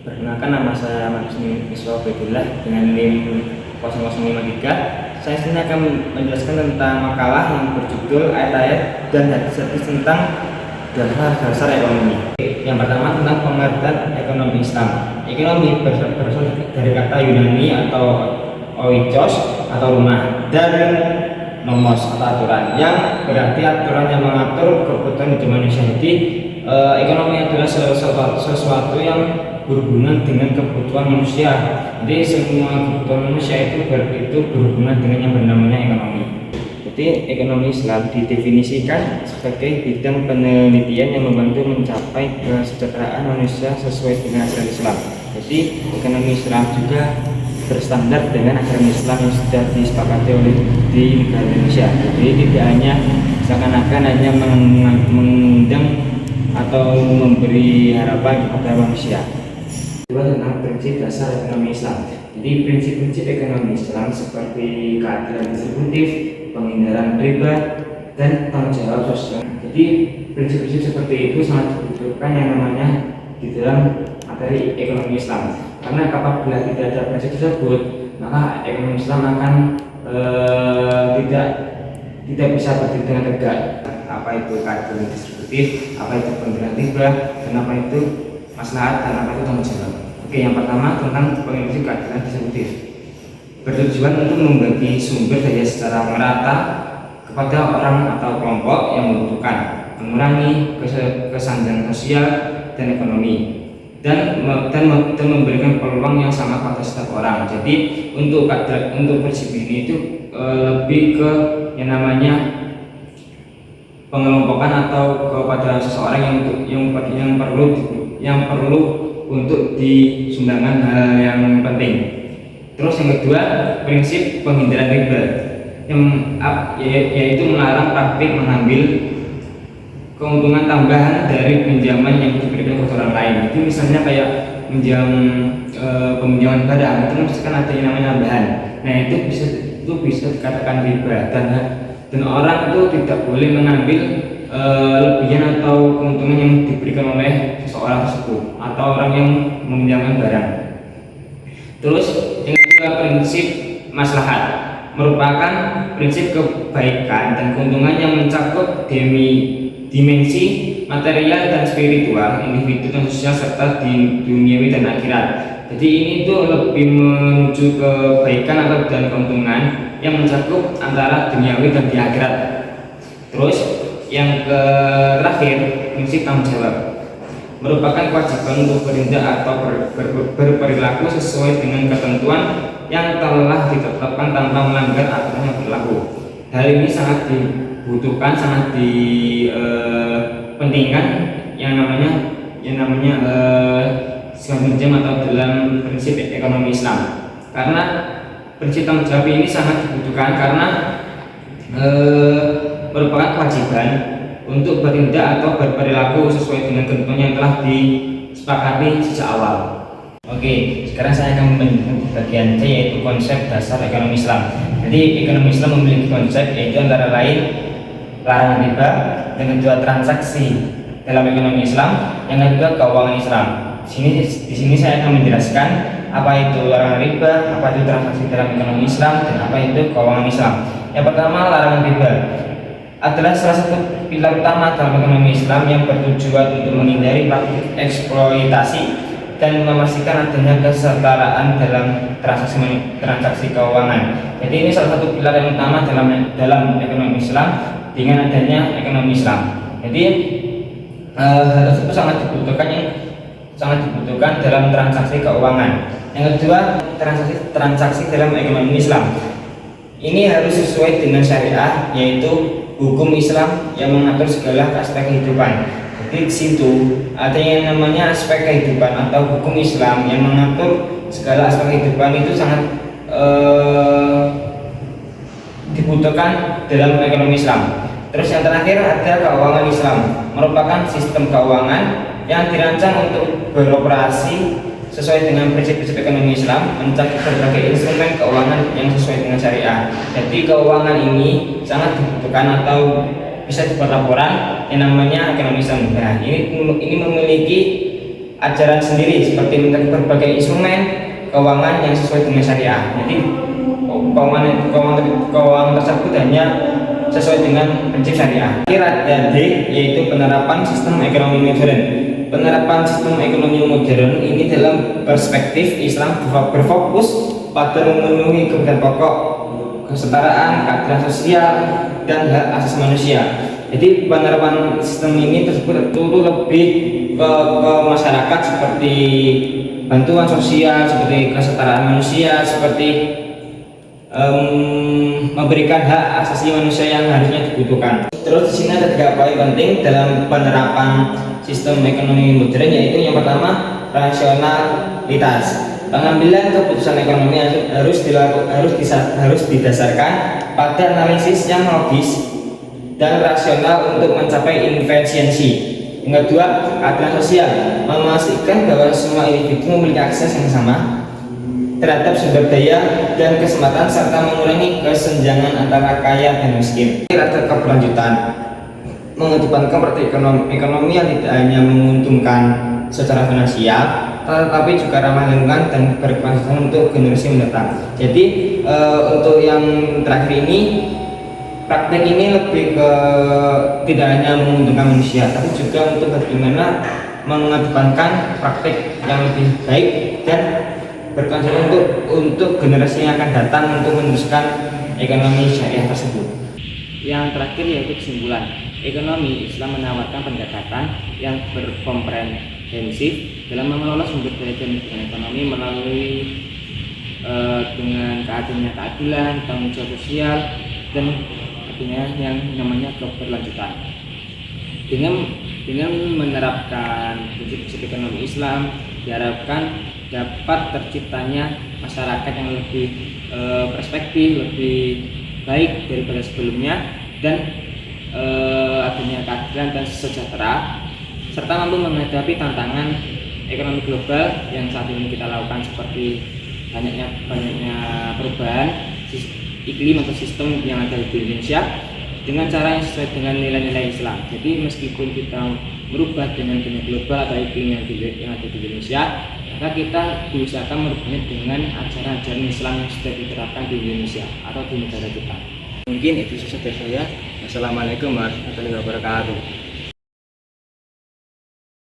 Perkenalkan, nama saya Marsni Iswa Bedullah dengan NIM 0053. Saya sini akan menjelaskan tentang makalah yang berjudul ayat-ayat dan hadis-hadis tentang dasar ekonomi. Yang pertama tentang pengertian ekonomi Islam. Ekonomi berasal dari kata Yunani atau oikos atau rumah, dan nomos atau aturan, yang berarti aturan yang mengatur kebutuhan hidup manusia. Jadi ekonomi adalah sesuatu yang berhubungan dengan kebutuhan manusia. Jadi semua kebutuhan manusia itu berhubungan dengan yang bernamanya ekonomi. Jadi ekonomi Islam didefinisikan sebagai bidang penelitian yang membantu mencapai kesejahteraan manusia sesuai dengan ajaran Islam. Jadi ekonomi Islam juga berstandar dengan ajaran Islam yang sudah disepakati oleh di negara Indonesia. Jadi tidak hanya seakan-akan hanya mengundang atau memberi harapan kepada manusia. Kedua, tentang prinsip dasar ekonomi Islam. Jadi prinsip-prinsip ekonomi Islam seperti keadilan distributif, penghindaran riba, dan tanggung jawab sosial. Jadi prinsip-prinsip seperti itu sangat dibutuhkan yang namanya di dalam materi ekonomi Islam. Karena apabila tidak ada prinsip tersebut, maka ekonomi Islam akan tidak bisa berdiri dengan tegak. Apa itu keadilan distributif, apa itu penghindaran riba, dan apa itu maslahat, dan apa itu tanggung jawab. Oke, yang pertama tentang prinsip keadilan distributif. Bertujuan untuk membagi sumber daya secara merata kepada orang atau kelompok yang membutuhkan, mengurangi kesenjangan sosial dan ekonomi, dan memberikan peluang yang sama pada setiap orang. Jadi untuk prinsip ini itu lebih ke yang namanya pengelompokan atau kepada seseorang yang perlu untuk disumbangkan hal yang penting. Terus yang kedua, prinsip penghindaran riba, yaitu melarang praktik mengambil keuntungan tambahan dari pinjaman yang diberikan kepada orang lain. Itu misalnya kayak peminjaman barang, itu kan ada yang namanya tambahan. Nah itu bisa dikatakan riba, dan orang itu tidak boleh mengambil lebihan atau keuntungan yang diberikan oleh seseorang tersebut atau orang yang meminjamkan barang. Terus yang kedua, prinsip maslahat merupakan prinsip kebaikan dan keuntungan yang mencakup dimensi material dan spiritual, individu dan sosial, serta di duniawi dan akhirat. Jadi ini tuh lebih menuju kebaikan atau dan keuntungan yang mencakup antara duniawi dan di akhirat. Terus yang terakhir, prinsip tanggung jawab merupakan kewajiban untuk bertindak atau berperilaku sesuai dengan ketentuan yang telah ditetapkan tanpa melanggar aturan yang berlaku. Hal ini sangat dibutuhkan, sangat dipentingkan yang namanya segala macam atau dalam prinsip ekonomi Islam. Karena prinsip tanggung jawab ini sangat dibutuhkan karena merupakan kewajiban untuk bertindak atau berperilaku sesuai dengan ketentuan yang telah disepakati sejak awal. Oke, sekarang saya akan menunjukkan bagian C, yaitu konsep dasar ekonomi Islam. Jadi ekonomi Islam memiliki konsep, yaitu antara lain larangan riba, yang kedua transaksi dalam ekonomi Islam, yang kedua keuangan Islam. Di sini saya akan menjelaskan apa itu larangan riba, apa itu transaksi dalam ekonomi Islam, dan apa itu keuangan Islam. Yang pertama, larangan riba adalah salah satu pilar utama dalam ekonomi Islam yang bertujuan untuk menghindari praktik eksploitasi dan memastikan adanya kesetaraan dalam transaksi keuangan. Jadi ini salah satu pilar yang utama dalam ekonomi Islam dengan adanya ekonomi Islam. Jadi hal tersebut sangat dibutuhkan dalam transaksi keuangan. Yang kedua, transaksi dalam ekonomi Islam. Ini harus sesuai dengan syariah, yaitu hukum Islam yang mengatur segala aspek kehidupan. Jadi di situ ada yang namanya aspek kehidupan atau hukum Islam yang mengatur segala aspek kehidupan, itu sangat dibutuhkan dalam ekonomi Islam. Terus yang terakhir ada keuangan Islam, merupakan sistem keuangan yang dirancang untuk beroperasi sesuai dengan prinsip-prinsip ekonomi Islam, mencakup berbagai instrumen keuangan yang sesuai dengan syariah. Jadi keuangan ini sangat dibutuhkan atau bisa dibuat laporan yang namanya ekonomi Islam. Nah, ini memiliki ajaran sendiri seperti berbagai instrumen keuangan yang sesuai dengan syariah. Jadi keuangan tersebut hanya sesuai dengan prinsip syariah. Dan D yaitu penerapan sistem ekonomi modern. Penerapan sistem ekonomi modern ini dalam perspektif Islam berfokus pada memenuhi kebutuhan pokok, kesetaraan, keadilan sosial, dan hak asasi manusia. Jadi penerapan sistem ini tersebut itu lebih ke masyarakat seperti bantuan sosial, seperti kesetaraan manusia, seperti memberikan hak asasi manusia yang harusnya dibutuhkan. Terus di sini ada 3 poin penting dalam penerapan sistem ekonomi modern, yaitu yang pertama rasionalitas. Pengambilan keputusan ekonomi harus didasarkan pada analisis yang logis dan rasional untuk mencapai efisiensi. Yang kedua, keadilan sosial, memastikan bahwa semua individu memiliki akses yang sama terhadap sumber daya dan kesempatan serta mengurangi kesenjangan antara kaya dan miskin. Ada keberlanjutan, mengedepankan praktik ekonomi yang tidak hanya menguntungkan secara finansial tetapi juga ramah lingkungan dan berkelanjutan untuk generasi mendatang. Jadi untuk yang terakhir ini, praktek ini lebih ke tidak hanya menguntungkan manusia tapi juga untuk bagaimana mengedepankan praktek yang lebih baik dan berkelanjutan untuk generasi yang akan datang untuk meneruskan ekonomi syariah tersebut. Yang terakhir yaitu kesimpulan, ekonomi Islam menawarkan pendekatan yang berkomprehensif dalam mengelola sumber daya dan ekonomi melalui dengan keadilan, tanggung jawab sosial, dan artinya yang namanya keberlanjutan. Dengan menerapkan prinsip-prinsip ekonomi Islam diharapkan dapat terciptanya masyarakat yang lebih perspektif, lebih baik daripada sebelumnya, dan adanya keadilan dan sejahtera, serta mampu menghadapi tantangan ekonomi global yang saat ini kita lakukan, seperti banyaknya perubahan iklim atau sistem yang ada di Indonesia dengan cara yang sesuai dengan nilai-nilai Islam. Jadi meskipun kita merubah dengan global atau iklim yang ada di Indonesia, maka kita diusahakan merubahnya dengan ajaran-ajaran Islam yang sudah diterapkan di Indonesia atau di negara kita. Mungkin itu saja dari saya. Wassalamualaikum warahmatullahi wabarakatuh.